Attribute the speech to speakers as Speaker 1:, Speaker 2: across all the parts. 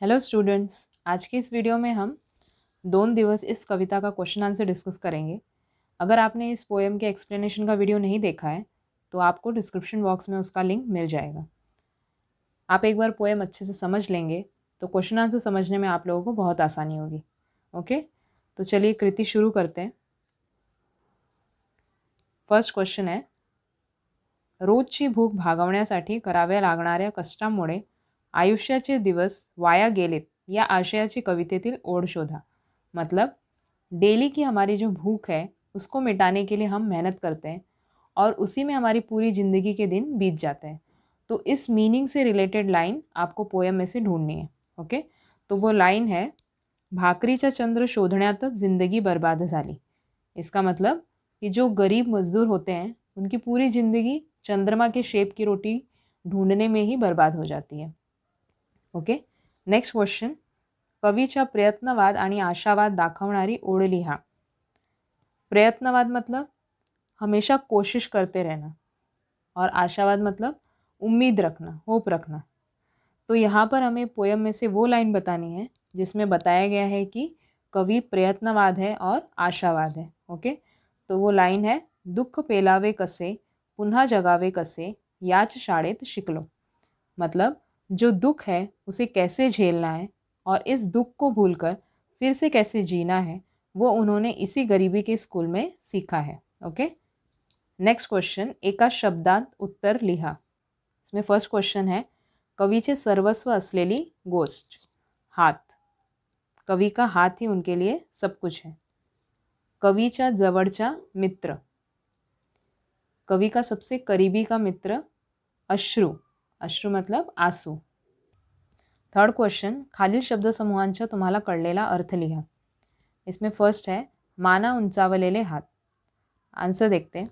Speaker 1: Hello students, आज के इस video में हम 2 दिवस इस कविता का क्वेश्चन आंसर डिस्कस करेंगे। अगर आपने इस पोएम के एक्सप्लेनेशन का वीडियो नहीं देखा है तो आपको डिस्क्रिप्शन बॉक्स में उसका लिंक मिल जाएगा। आप एक बार पोएम अच्छे से समझ लेंगे तो क्वेश्चन आंसर समझने में आप लोगों को बहुत आसानी होगी। ओके, तो चलिए कृति शुरू करते हैं। फर्स्ट क्वेश्चन है, रोजची भूक भागवण्यासाठी कराव्या लागणाऱ्या कष्टामुळे आयुष्याचे दिवस वाया गेलेत या आशयाची कवितेतील ओढ शोधा। मतलब डेली की हमारी जो भूख है उसको मिटाने के लिए हम मेहनत करते हैं और उसी में हमारी पूरी ज़िंदगी के दिन बीत जाते हैं। तो इस मीनिंग से रिलेटेड लाइन आपको पोएम में से ढूंढनी है। ओके, तो वो लाइन है, भाकरीचा चंद्र शोधण्यातच जिंदगी बर्बाद झाली। इसका मतलब कि जो गरीब मजदूर होते हैं उनकी पूरी ज़िंदगी चंद्रमा के शेप की रोटी ढूंढने में ही बर्बाद हो जाती है। ओके, नेक्स्ट क्वेश्चन, कवीच्या प्रयत्नवाद आणि आशावाद दाखवणारी ओढ लिहा। प्रयत्नवाद मतलब हमेशा कोशिश करते रहना और आशावाद मतलब उम्मीद रखना, होप रखना। तो यहाँ पर हमें पोयम में से वो लाइन बतानी है जिसमें बताया गया है कि कवि प्रयत्नवाद है और आशावाद है। ओके, तो वो लाइन है, दुःख पेलावे कसे पुन्हा जगावे कसे याच शाळेत शिकलो। मतलब जो दुख है उसे कैसे झेलना है और इस दुख को भूलकर फिर से कैसे जीना है वो उन्होंने इसी गरीबी के स्कूल में सीखा है। ओके, नेक्स्ट क्वेश्चन, एका शब्दात उत्तर लिहा। इसमें फर्स्ट क्वेश्चन है, कवीचे सर्वस्व असलेली गोष्ट, हाथ। कवि का हाथ ही उनके लिए सब कुछ है। कवीच्या जवळचा मित्र, कवि का सबसे करीबी का मित्र अश्रु। अश्रु मतलब आंसू। थर्ड क्वेश्चन, खालील शब्दसमूहांचा तुम्हाला कळलेला अर्थ लिहा। इसमें फर्स्ट है, माना उंचावलेले हात। आंसर देखते हैं,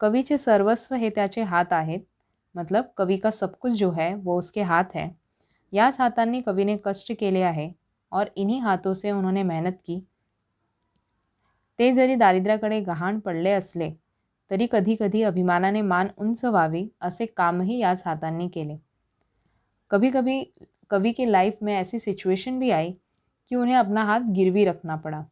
Speaker 1: कविचे सर्वस्व हे त्याचे हात आहेत। मतलब कवि का सब कुछ जो है वो उसके हाथ है। याच हातांनी कवीने कष्ट केले आहे और इन्हीं हाथों से उन्होंने मेहनत की। ते जरी दारिद्र्याकडे गहाण पडले असले तरी कधी कधी अभिमानाने मान उंच व्हावी असे कामही याच हातांनी केले। कभी कभी कवि की लाइफ में ऐसी सिचुएशन भी आई कि उन्हें अपना हाथ गिरवी रखना पड़ा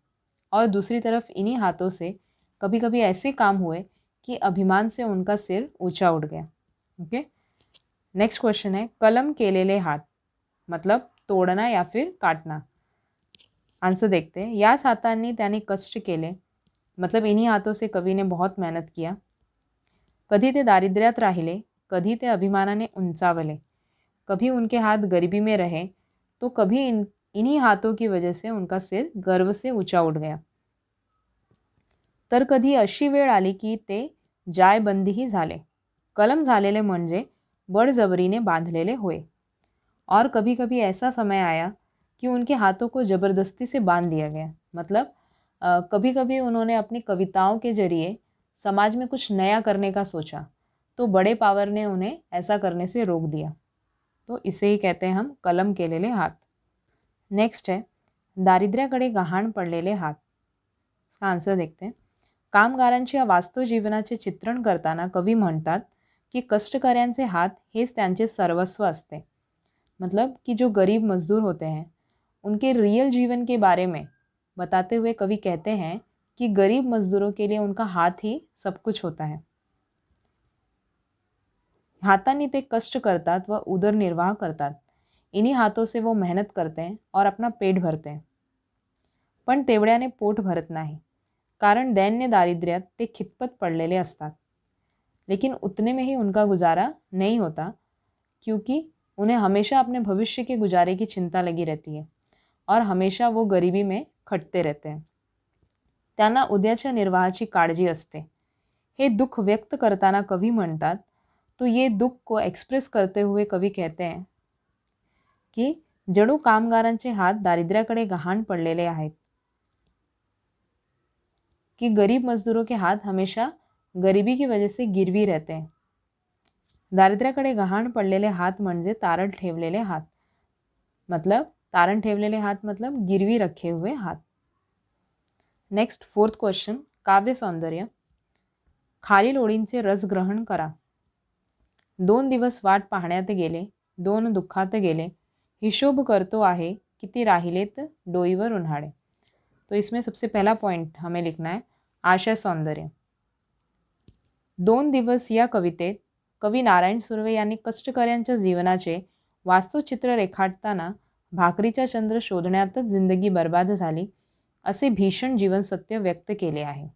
Speaker 1: और दूसरी तरफ इन्हीं हाथों से कभी कभी ऐसे काम हुए कि अभिमान से उनका सिर ऊंचा उठ गया। ओके, नेक्स्ट क्वेश्चन है, कलम केलेले हाथ। मतलब तोड़ना या फिर काटना। आंसर देखते हैं, याच हातांनी त्याने कष्ट केले। मतलब इन्हीं हाथों से कवि ने बहुत मेहनत किया। कधी ते दारिद्र्यात राहिले, कधी ते अभिमानाने उंचावले। कभी उनके हाथ गरीबी में रहे तो कभी इन्हीं हाथों की वजह से उनका सिर गर्व से ऊंचा उठ गया। तर कधी अशी वेळ आली की ते जायबंदीही झाले। कलम झालेले म्हणजे बळजबरीने बांधलेले होय। और कभी कभी ऐसा समय आया कि उनके हाथों को ज़बरदस्ती से बांध दिया गया। मतलब कभी कभी उन्होंने अपनी कविताओं के जरिए समाज में कुछ नया करने का सोचा तो बड़े पावर ने उन्हें ऐसा करने से रोक दिया। तो इसे ही कहते हैं हम कलम केलेले हात। नेक्स्ट है, दारिद्र्याकडे गहाण पडलेले हात। इसका आंसर देखते हैं, कामगारांच्या वास्तव जीवनाचे चित्रण करताना कवी म्हणतात की कष्टकर्यांचे हात हेच त्यांचे सर्वस्व असते। मतलब कि जो गरीब मजदूर होते हैं उनके रियल जीवन के बारे में बताते हुए कवि कहते हैं कि गरीब मजदूरों के लिए उनका हाथ ही सब कुछ होता है। हाथांनी ते कष्ट करतात व उदरनिर्वाह करतात। इन्हीं हाथों से वो मेहनत करते हैं और अपना पेट भरते हैं। पण तेवढ्याने पोट भरत नाही, कारण दैन्य दारिद्र्यात ते खितपत पडलेले असतात। लेकिन उतने में ही उनका गुजारा नहीं होता क्योंकि उन्हें हमेशा अपने भविष्य के गुजारे की चिंता लगी रहती है और हमेशा वो गरीबी में खटते रहते हैं। त्यांना उद्याच्या निर्वाहाची काळजी असते। हे दुख व्यक्त करताना कवी म्हणतात, तो ये दुख को एक्सप्रेस करते हुए कवि कहते हैं कि जणू कामगारांचे हात दारिद्र्याकडे गहाण पडलेले आहेत। कि गरीब मजदूरों के हाथ हमेशा गरीबी की वजह से गिरवी रहते हैं। दारिद्र्याकडे गहाण पडलेले हात म्हणजे तारण ठेवलेले हात। मतलब तारण ठेवलेले हात मतलब गिरवी रखे हुए हाथ। नेक्स्ट फोर्थ क्वेश्चन, काव्य सौंदर्य। खालील ओळींचे रस ग्रहण करा। 2 दिवस वाट पाहण्यात गेले, 2 दुःखात गेले, हिशोब करतो आहे किती राहिलेत डोईवर उन्हाळे। तो इसमें सबसे पहला पॉइंट हमें लिखना है आशय सौंदर्य। 2 दिवस या कवितेत कवी नारायण सुर्वे यांनी कष्टकऱ्यांच्या जीवनाचे वास्तवचित्र रेखाटताना भाकरीचा चंद्र शोधण्यातच जिंदगी बर्बाद झाली असे भीषण जीवन सत्य व्यक्त केले आहे।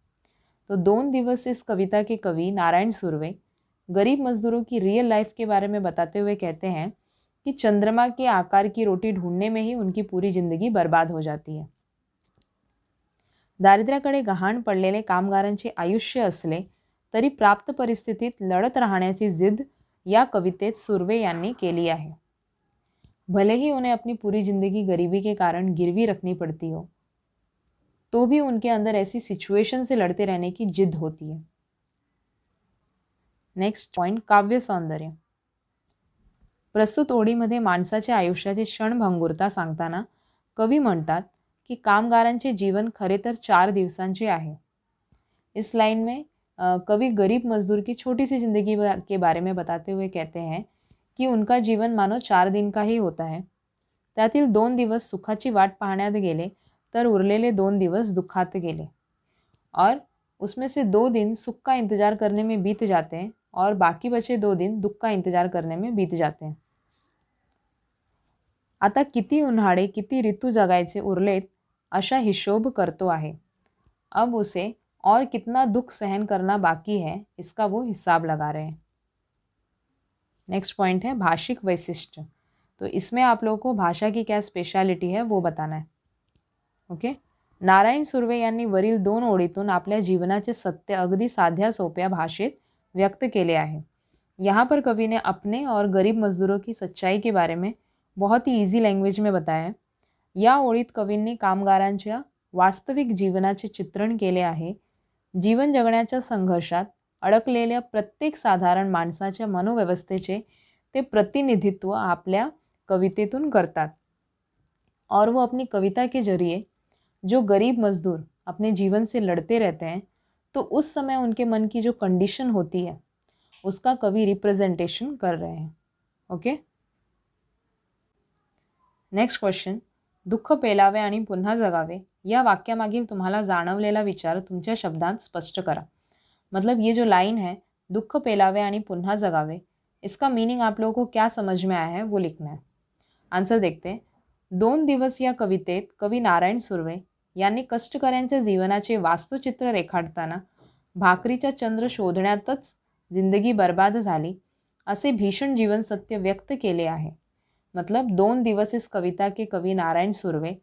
Speaker 1: तो 2 दिवस इस कविता के कवि नारायण सुर्वे गरीब मजदूरों की रियल लाइफ के बारे में बताते हुए कहते हैं कि चंद्रमा के आकार की रोटी ढूंढने में ही उनकी पूरी जिंदगी बर्बाद हो जाती है। दारिद्र्याकडे गहाण पडलेले कामगारांचे आयुष्य असले तरी प्राप्त परिस्थितीत लढत राहण्याची जिद या कवितेत सुर्वे यांनी केली आहे। भले ही उन्हें अपनी पूरी जिंदगी गरीबी के कारण गिरवी रखनी पड़ती हो, तो भी उनके अंदर ऐसी सिचुएशन से लड़ते रहने की जिद होती है। नेक्स्ट पॉइंट काव्य सौंदर्य। प्रस्तुत ओळीमध्ये माणसाच्या आयुष्याची क्षणभंगुरता सांगताना कवी म्हणतात की कामगारांचे जीवन खरे तर 4 दिवसांचे आहे। इस लाइन में कवि गरीब मजदूर की छोटी सी जिंदगी के बारे में बताते हुए कहते हैं की उनका जीवन मानो 4 दिन का ही होता है। त्यातील 2 दिवस सुखाची वाट पाहण्यात गेले तर उरलेले 2 दिवस दुःखात गेले और उसमें से 2 दिन सुख का इंतजार करने में बीत जाते हैं और बाकी बचे 2 दिन दुःख का इंतजार करने में बीत जाते हैं। आता किती उन्हाळे किती ऋतू जगायचे उरलेत अशा हिशोब करतो आहे। अब उसे और कितना दुख सहन करना बाकी है इसका वो हिसाब लगा रहे हैं। नेक्स्ट पॉइंट है भाषिक वैशिष्ट्य। तो इसमें आप लोगों को भाषा की क्या स्पेशलिटी है वो बताना है। ओके, नारायण सुर्वे यांनी वरील 2 ओळीतून आपल्या जीवनाचे सत्य अगदी साध्या सोप्या भाषेत व्यक्त केले आहे। यहाँ पर कवि ने अपने और गरीब मजदूरों की सच्चाई के बारे में बहुत ही ईजी लैंग्वेज में बताया है। या ओळीत कवींनी कामगारांच्या वास्तविक जीवनाचे चित्रण केले आहे। जीवन जगण्याच्या संघर्षात अडकलेल्या प्रत्येक साधारण माणसाच्या मनोव्यवस्थेचे ते प्रतिनिधित्व आपल्या कवितेतून करतात और वो अपनी कविता के जरिए जो गरीब मजदूर अपने जीवन से लड़ते रहते हैं तो उस समय उनके मन की जो कंडीशन होती है उसका कवि रिप्रेजेंटेशन कर रहे हैं। ओके, नेक्स्ट क्वेश्चन, दुःख पेलावे आणि पुन्हा जगावे या वाक्यामागील तुम्हाला जाणवलेला विचार तुमच्या शब्दांत स्पष्ट करा। मतलब ये जो लाइन है दुःख पेलावे आणि पुन्हा जगावे, इसका मीनिंग आप लोगों को क्या समझ में आया है वो लिखना है। आंसर देखते हैं। 2 दिवस या कवितेत कवी नारायण सुर्वे यांनी कष्टकऱ्यांच्या जीवनाचे वास्तवचित्र रेखाटताना भाकरीचा चंद्र शोधण्यातच जिंदगी बर्बाद झाली असे भीषण जीवन सत्य व्यक्त केले आहे। मतलब 2 दिवस इस कविता के कवि नारायण सुर्वे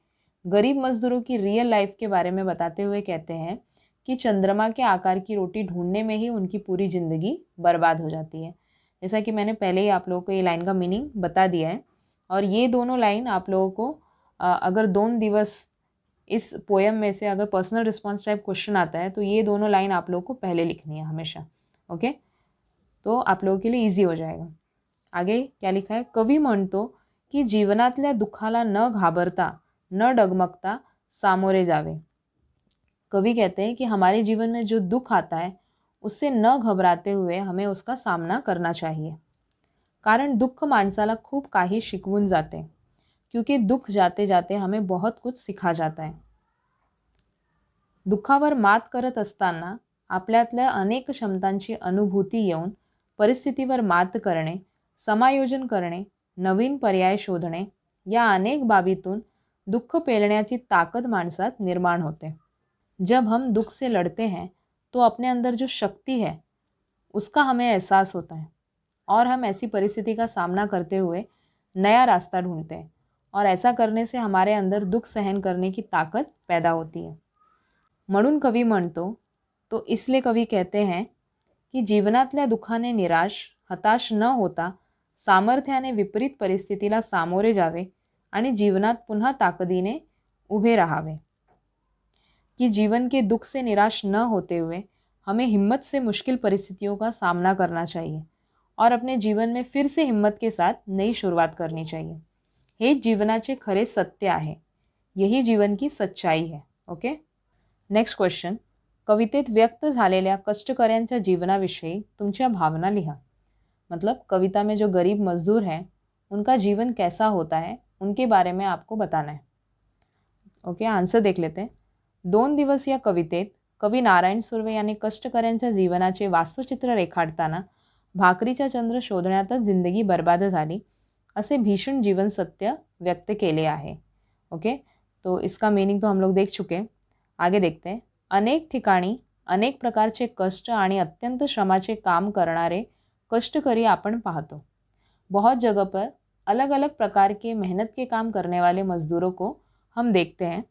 Speaker 1: गरीब मजदूरों की रियल लाइफ के बारे में बताते हुए कहते हैं कि चंद्रमा के आकार की रोटी ढूंढने में ही उनकी पूरी ज़िंदगी बर्बाद हो जाती है। जैसा कि मैंने पहले ही आप लोगों को ये लाइन का मीनिंग बता दिया है और ये दोनों लाइन आप लोगों को अगर 2 दिवस इस पोएम में से अगर पर्सनल रिस्पॉन्स टाइप क्वेश्चन आता है तो ये दोनों लाइन आप लोगों को पहले लिखनी है हमेशा। ओके, तो आप लोगों के लिए ईजी हो जाएगा। आगे क्या लिखा है, कवी म्हणतो की जीवनातल्या दुःखाला न घाबरता न डगमगता सामोरे जावे। कवि कहते हैं कि हमारे जीवन में जो दुख आता है उससे न घबराते हुए हमें उसका सामना करना चाहिए, कारण दुःख माणसाला खूप काही शिकवून जाते, क्योंकि दुःख जाते जाते हमें बहुत कुछ सिखा जाता है। दुःखावर मात करत असताना आपल्यातल्या अनेक क्षमतांची अनुभूती येऊन परिस्थितीवर मात करणे, समायोजन करणे, नवीन पर्याय शोधणे या अनेक बाबीतून दुःख पेलण्याची ताकद माणसात निर्माण होते। जब हम दुख से लड़ते हैं तो अपने अंदर जो शक्ति है उसका हमें एहसास होता है और हम ऐसी परिस्थिति का सामना करते हुए नया रास्ता ढूंढते हैं और ऐसा करने से हमारे अंदर दुख सहन करने की ताकत पैदा होती है। म्हणून कवी म्हणतो, तो इसलिए कवी कहते हैं की जीवनातल्या दुःखाने निराश हताश न होता सामर्थ्याने विपरीत परिस्थितीला सामोरे जावे आणि जीवनात पुन्हा ताकदीने उभे राहावे। कि जीवन के दुख से निराश न होते हुए हमें हिम्मत से मुश्किल परिस्थितियों का सामना करना चाहिए और अपने जीवन में फिर से हिम्मत के साथ नई शुरुआत करनी चाहिए। हे जीवनाचे खरे सत्य आहे, यही जीवन की सच्चाई है। ओके, नेक्स्ट क्वेश्चन, कवितेत व्यक्त झालेल्या कष्टकऱ्यांच्या जीवनाविषयी तुमच्या भावना लिहा। मतलब कविता में जो गरीब मजदूर हैं उनका जीवन कैसा होता है उनके बारे में आपको बताना है। ओके, आन्सर देख लेते हैं। 2 दिवस या कवितेत कवी नारायण सुर्वे यांनी कष्टकऱ्यांच्या जीवनाचे वास्तुचित्र रेखाटताना भाकरीचा चंद्र शोधण्यातच जिंदगी बर्बाद झाली असे भीषण जीवन सत्य व्यक्त केले आहे। ओके, तो इसका मीनिंग तो हम लोग देख चुके हैं। आगे देखते हैं। अनेक ठिकाणी अनेक प्रकारचे कष्ट आणि अत्यंत श्रमाचे काम करणारे कष्टकरी आपण पाहतो। बहुत जगह पर अलग अलग प्रकार के मेहनत के काम करने वाले मजदूरों को हम देखते हैं।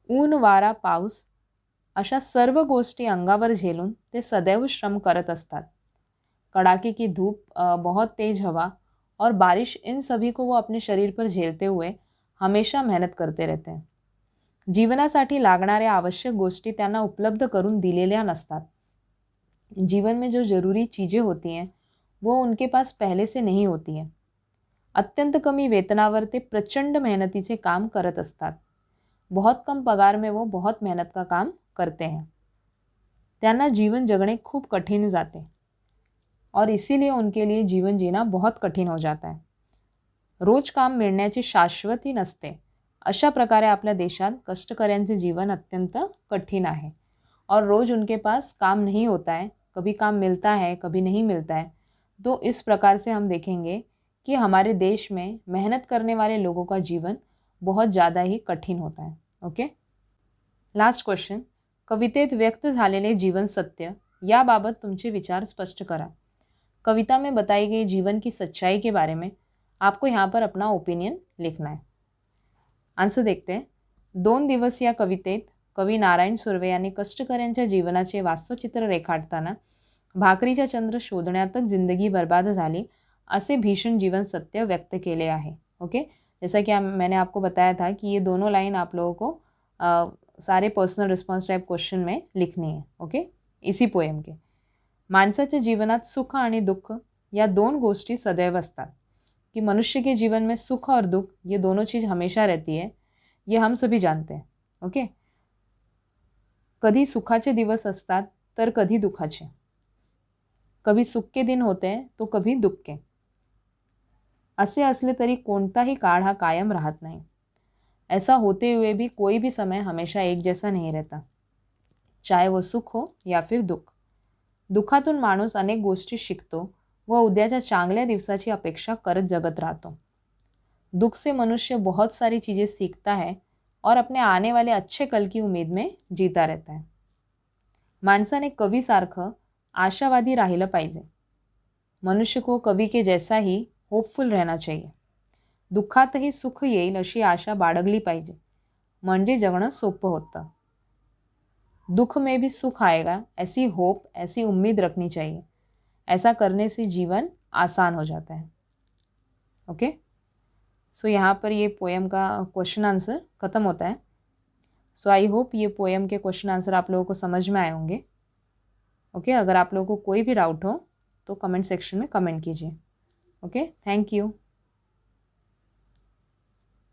Speaker 1: ऊन, वारा, पाऊस अशा सर्व गोष्टी अंगावर झेलून ते सदैव श्रम करत असतात। कड़ाके की धूप, बहुत तेज हवा और बारिश, इन सभी को वो अपने शरीर पर झेलते हुए हमेशा मेहनत करते रहते हैं। जीवनासाठी लागणाऱ्या आवश्यक गोष्टी त्यांना उपलब्ध करून दिलेल्या नसतात। जीवन में जो ज़रूरी चीज़ें होती हैं वो उनके पास पहले से नहीं होती हैं। अत्यंत कमी वेतनावर ते प्रचंड मेहनतीचे काम करत असतात। बहुत कम पगार में वो बहुत मेहनत का काम करते हैं। त्यांना जीवन जगणे खूप कठीण जाते और इसीलिए उनके लिए जीवन जीना बहुत कठीण हो जाता है। रोज काम मिळण्याची शाश्वती नसते। अशा प्रकारे आपल्या देशात कष्टकऱ्यांचे जीवन अत्यंत कठीण आहे और रोज उनके पास काम नहीं होता है, कभी काम मिलता है, कभी नहीं मिलता है। तो इस प्रकार से हम देखेंगे कि हमारे देश में मेहनत करने वाले लोगों का जीवन बहुत ज़्यादा ही कठीण होता है। Okay, last question. कवितेत व्यक्त झालेले जीवन सत्य याबाबत तुमचे विचार स्पष्ट करा। कविता में बताई गई जीवन की सच्चाई के बारे में आपको यहाँ पर अपना ओपिनियन लिखना है। आंसर देखते हैं। 2 दिवस या कवितेत कवी नारायण सुर्वे यांनी कष्टकऱ्यांच्या जीवनाचे वास्तवचित्र रेखाटताना भाकरीचा चंद्र शोधण्यातच जिंदगी बर्बाद झाली असे भीषण जीवन सत्य व्यक्त केले आहे। ओके, जैसा कि मैंने आपको बताया था कि ये दोनों लाइन आप लोगों को सारे पर्सनल रिस्पॉन्स टाइप क्वेश्चन में लिखनी है। ओके, इसी पोएम के। माणसाच्या जीवनात सुख आणि दुःख या 2 गोष्टी सदैव असतात, कि मनुष्य के जीवन में सुख और दुख ये दोनों चीज़ हमेशा रहती है, ये हम सभी जानते हैं। ओके, कधी सुखाचे दिवस असतात तर कधी दुखाचे, कभी सुख के दिन होते हैं तो कभी दुख के। असे असले तरी कोणताही काळ हा कायम राहत नाही। ऐसा होते हुए भी कोई भी समय हमेशा एक जैसा नहीं रहता, चाहे वो सुख हो या फिर दुख। दुखातून माणूस अनेक गोष्टी शिकतो व उद्याच्या चांगल्या दिवसाची अपेक्षा करत जगत राहतो। दुख से मनुष्य बहुत सारी चीज़ें सीखता है और अपने आने वाले अच्छे कल की उम्मीद में जीता रहता है। माणसाने कवीसारखं आशावादी राहिलं पाहिजे। मनुष्य को कवी के जैसा ही होपफुल रहना चाहिए। दुःखातही सुख येईल अशी आशा बाळगली पाहिजे, म्हणजे जगणं सोपं होतं। दुख में भी सुख आएगा ऐसी होप, ऐसी उम्मीद रखनी चाहिए। ऐसा करने से जीवन आसान हो जाता है। ओके, सो यहाँ पर ये पोएम का क्वेश्चन आंसर ख़त्म होता है। सो आई होप ये पोएम के क्वेश्चन आंसर आप लोगों को समझ में आए होंगे। ओके, अगर आप लोगों को कोई भी डाउट हो तो कमेंट सेक्शन में कमेंट कीजिए। Okay, thank you.